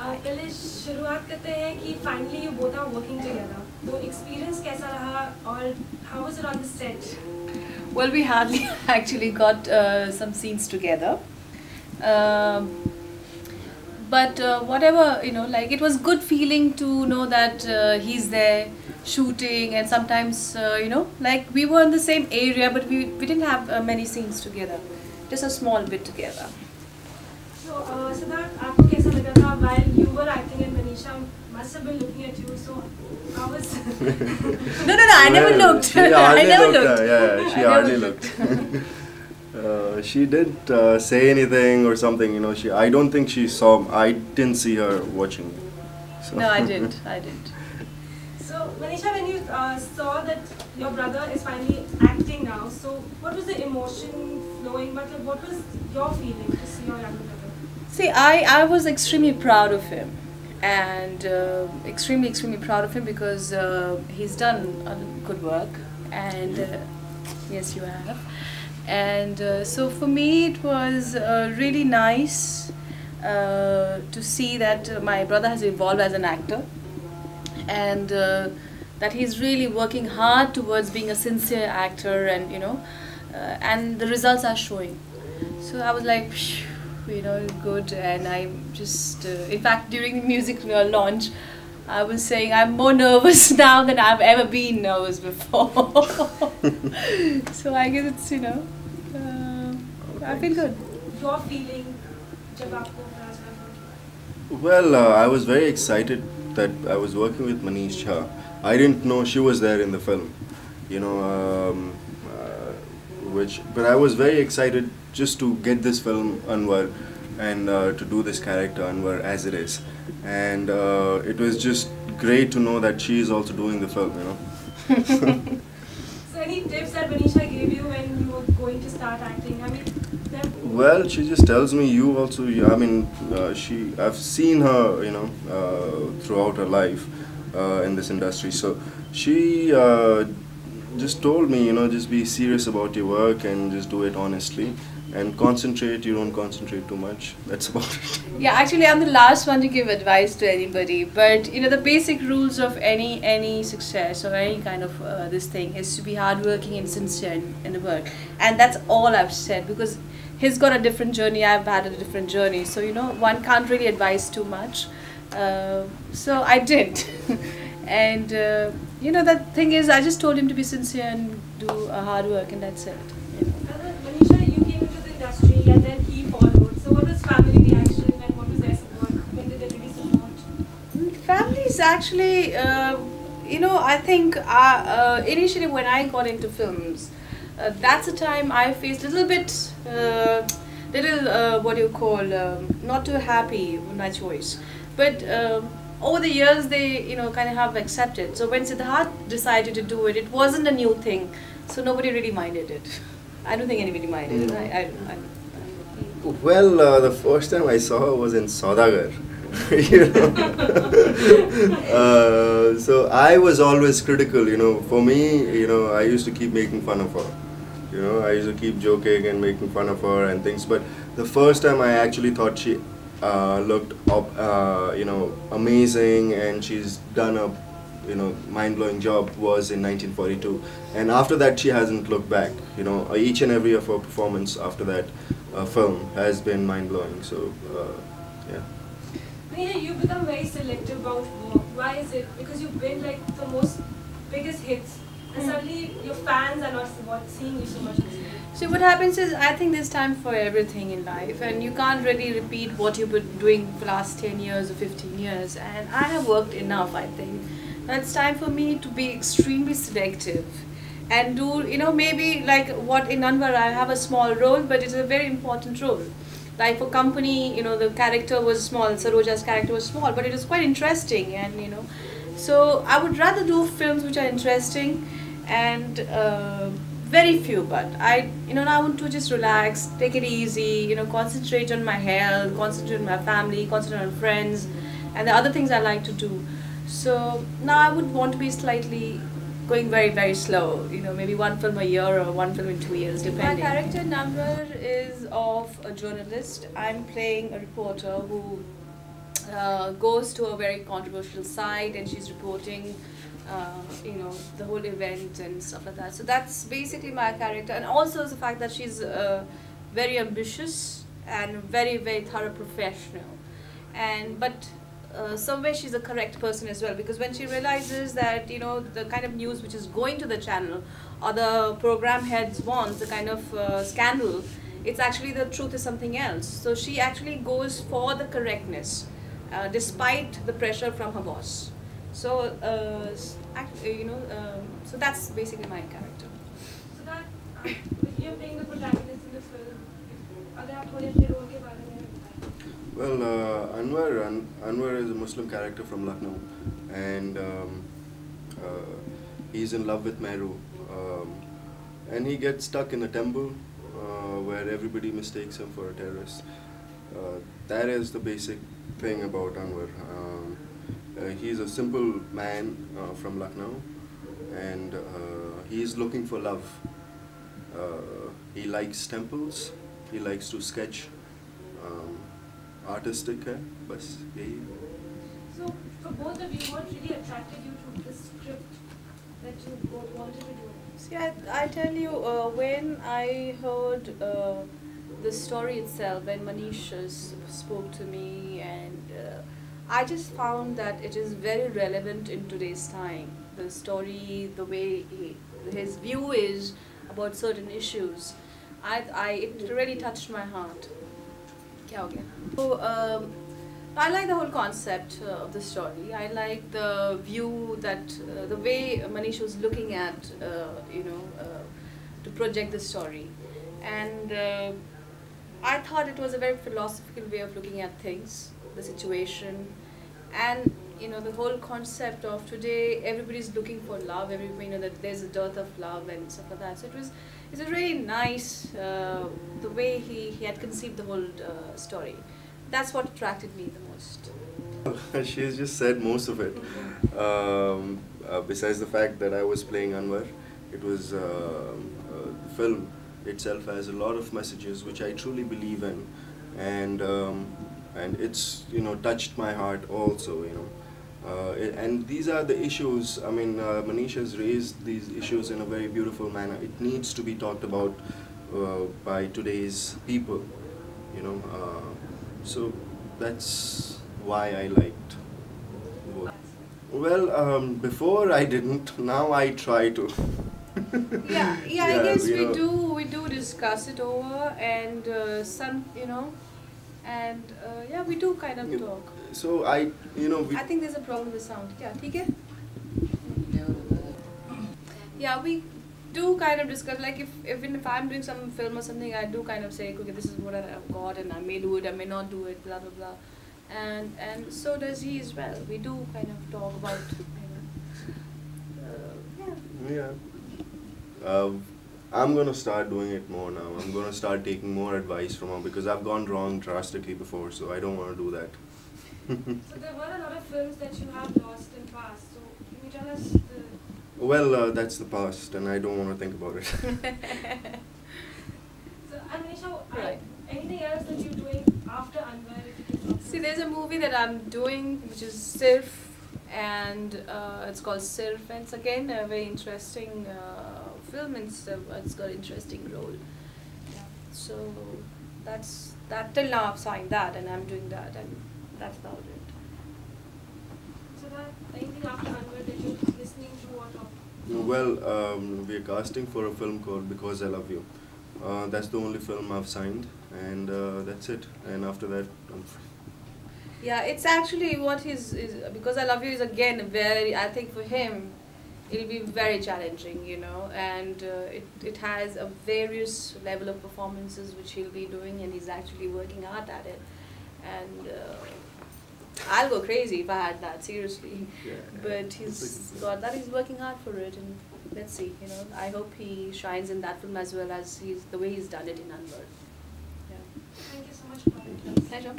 पहले शुरुआत करते हैं कि finally you both are working together. तो experience कैसा रहा और how was it on the set? Well, we hardly actually got some scenes together. But whatever, like it was good feeling to know that he's there shooting, and sometimes, like we were in the same area, but we didn't have many scenes together, just a small bit together. So, Siddharth, आपको कैसा लगा था while you were acting and Manisha must have been looking at you, so how was No, I never looked. I never looked. Yeah, she hardly looked. She didn't say anything or something, I don't think she saw, I didn't see her watching me. So. No, I didn't. So, Manisha, when you saw that your brother is finally acting now, so what was the emotion flowing, but what was your feeling to see your younger brother? See, I was extremely proud of him, and extremely proud of him because he's done good work, and yes, you have. And so for me it was really nice to see that my brother has evolved as an actor, and that he's really working hard towards being a sincere actor, and and the results are showing. So I was like, good, and I'm just in fact during the music launch I was saying I'm more nervous now than I've ever been nervous before. So I guess it's I feel good. Your feeling जब आपको पता चला? Well, I was very excited that I was working with Manisha. I didn't know she was there in the film, but I was very excited just to get this film Anwar, and to do this character Anwar as it is, and it was just great to know that she is also doing the film. So any tips that Manisha gave you when you were going to start acting? I mean, well, she just tells me you also. I mean, I've seen her, throughout her life in this industry. So she just told me, just be serious about your work and just do it honestly. And concentrate, you don't concentrate too much. That's about it. Yeah, actually I'm the last one to give advice to anybody, but the basic rules of any success or any kind of this thing is to be hardworking and sincere in the work. And that's all I've said, because he's got a different journey, I've had a different journey. So one can't really advise too much. So I did. And the thing is, I just told him to be sincere and do hard work, and that's it. Manisha, you came into the industry and then he followed. So what was family reaction and what was their support? When did they really support? Family is actually, I think initially when I got into films, that's the time I faced a little bit, not too happy with my choice. But over the years they, kind of have accepted. So when Siddharth decided to do it, it wasn't a new thing. So nobody really minded it. I don't think anybody minded it. Well, the first time I saw her was in Saudagar. So I was always critical, for me, I used to keep making fun of her. I used to keep joking and making fun of her and things, but the first time I actually thought she looked amazing, and she's done a mind-blowing job was in 1942, and after that she hasn't looked back. Each and every of her performance after that film has been mind-blowing. So yeah. Manisha, you've become very selective about work. Why is it? Because you've been like the biggest hits, and suddenly your fans are not seeing you so much. So what happens is, I think there's time for everything in life, and you can't really repeat what you've been doing for the last 10 years or 15 years, and I have worked enough, I think. Now it's time for me to be extremely selective and do, maybe like what in Anwar I have a small role, but it's a very important role. Like for company, the character was small, Saroja's character was small, but it was quite interesting, and so I would rather do films which are interesting and very few, but I want to just relax, take it easy, concentrate on my health, concentrate on my family, concentrate on friends, and the other things I like to do. So now I would want to be slightly going very, very slow, maybe one film a year or one film in 2 years, depending. My character number is of a journalist. I'm playing a reporter who goes to a very controversial site and she's reporting the whole event and stuff like that. So that's basically my character, and also the fact that she's very ambitious and very, very thorough professional, and but somewhere she's a correct person as well, because when she realizes that the kind of news which is going to the channel or the program heads want, the kind of scandal, it's actually the truth is something else. So she actually goes for the correctness despite the pressure from her boss. So so that's basically my character. So that you're playing the protagonist in the film. अगर आप थोड़े अपने role के बारे में बताएं. Well, Anwar is a Muslim character from Lucknow, and he's in love with Mehru, and he gets stuck in a temple where everybody mistakes him for a terrorist. That is the basic thing about Anwar. He's a simple man from Lucknow, and he's looking for love. He likes temples, he likes to sketch. Artistic है बस यही. So for both of you, what really attracted you to this script that you wanted to do? See, I tell you, when I heard the story itself, when Manisha spoke to me, and I just found that it is very relevant in today's time. The story, the way his view is about certain issues, it really touched my heart. क्या हो गया? So I like the whole concept of the story. I like the view that the way Manisha was looking at to project the story, and I thought it was a very philosophical way of looking at things, the situation, and the whole concept of today everybody's looking for love. Everybody that there's a dearth of love and stuff like that. So it's a really nice the way he had conceived the whole story. That's what attracted me the most. She's just said most of it. Besides the fact that I was playing Anwar, it was the film itself has a lot of messages which I truly believe in, and it's touched my heart also. And these are the issues. I mean, Manisha's raised these issues in a very beautiful manner. It needs to be talked about by today's people. So that's why I liked both. Well, before I didn't. Now I try to. Yeah, I guess we do discuss it over, and yeah, we do kind of talk. So I think there's a problem with sound. Yeah, ठीक है? Yeah, we do kind of discuss, like if I'm doing some film or something, I do kind of say, okay, this is what I've got, and I may do it, I may not do it, blah blah blah, and so does he as well. We do kind of talk about, I'm gonna start doing it more now. I'm gonna start taking more advice from her, because I've gone wrong drastically before, so I don't want to do that. So there were a lot of films that you have lost in past. So can you tell us the... Well, that's the past, and I don't want to think about it. So Manisha, anything else that you're doing after Anwar? See, there's a movie that I'm doing which is Sirf, and it's called Sirf, and it's again a very interesting film, and it's got an interesting role. Yeah. So that's that. Till now I've signed that, and I'm doing that, and that's about it. So that anything after Anwar that you're listening to or talking? Well, we're casting for a film called Because I Love You. That's the only film I've signed, and that's it. And after that, I'm free. Yeah, it's actually what is Because I Love You is again very, I think for him, it'll be very challenging, and it has a various level of performances which he'll be doing, and he's actually working hard at it. And I'll go crazy if I had that, seriously. Yeah, but he's got that, he's working hard for it, and let's see, I hope he shines in that film as well as the way he's done it in Anwar. Yeah. Thank you so much for coming. Pleasure.